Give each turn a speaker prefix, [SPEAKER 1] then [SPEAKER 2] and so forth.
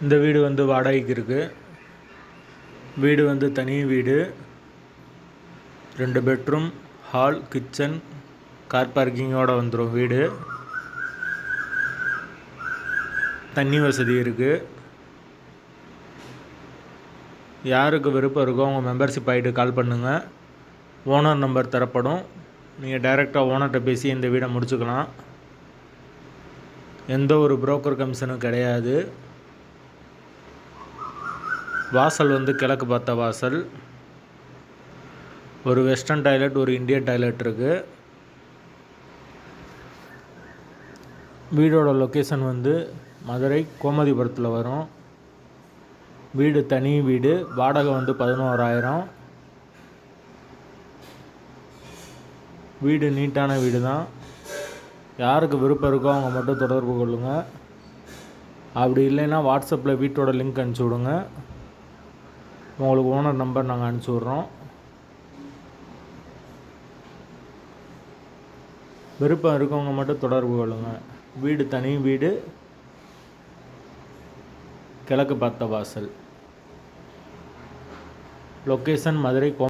[SPEAKER 1] இந்த வீடு வந்து வாடகைக்கு இருக்குது. வீடு வந்து தனி வீடு. 2 பெட்ரூம், ஹால், கிச்சன், கார் பார்க்கிங்கோடு வந்துடும் வீடு. தண்ணி வசதி இருக்குது. யாருக்கு விருப்பம் இருக்கோ அவங்க மெம்பர்ஷிப் ஆகிட்டு கால் பண்ணுங்கள். ஓனர் நம்பர் தரப்படும். நீங்கள் டைரெக்டாக ஓனர்கிட்ட பேசி இந்த வீடை முடிச்சுக்கலாம். எந்த ஒரு புரோக்கர் கமிஷனும் கிடையாது. வாசல் வந்து கிழக்கு பார்த்த வாசல். ஒரு வெஸ்டர்ன் டாய்லெட், ஒரு இந்தியன் டாய்லெட் இருக்குது. வீடோட லொக்கேஷன் வந்து மதுரை கோமதிபுரத்தில் வரும். வீடு தனி வீடு. வாடகை வந்து 11,000. வீடு நீட்டான வீடு தான். யாருக்கு விருப்பம் இருக்கோ அவங்க மட்டும் தொடர்பு கொள்ளுங்கள். அப்படி இல்லைன்னா வாட்ஸ்அப்பில் வீட்டோட லிங்க் அனுப்பிச்சி விடுங்க. உங்களுக்கு ஓனர் நம்பர் நாங்கள் அனுப்பிச்சி விட்றோம். விருப்பம் இருக்கவங்க மட்டும் தொடர்பு கொள்ளுங்கள். வீடு தனி வீடு, கிழக்கு பார்த்த வாசல். லொக்கேஷன் மதுரை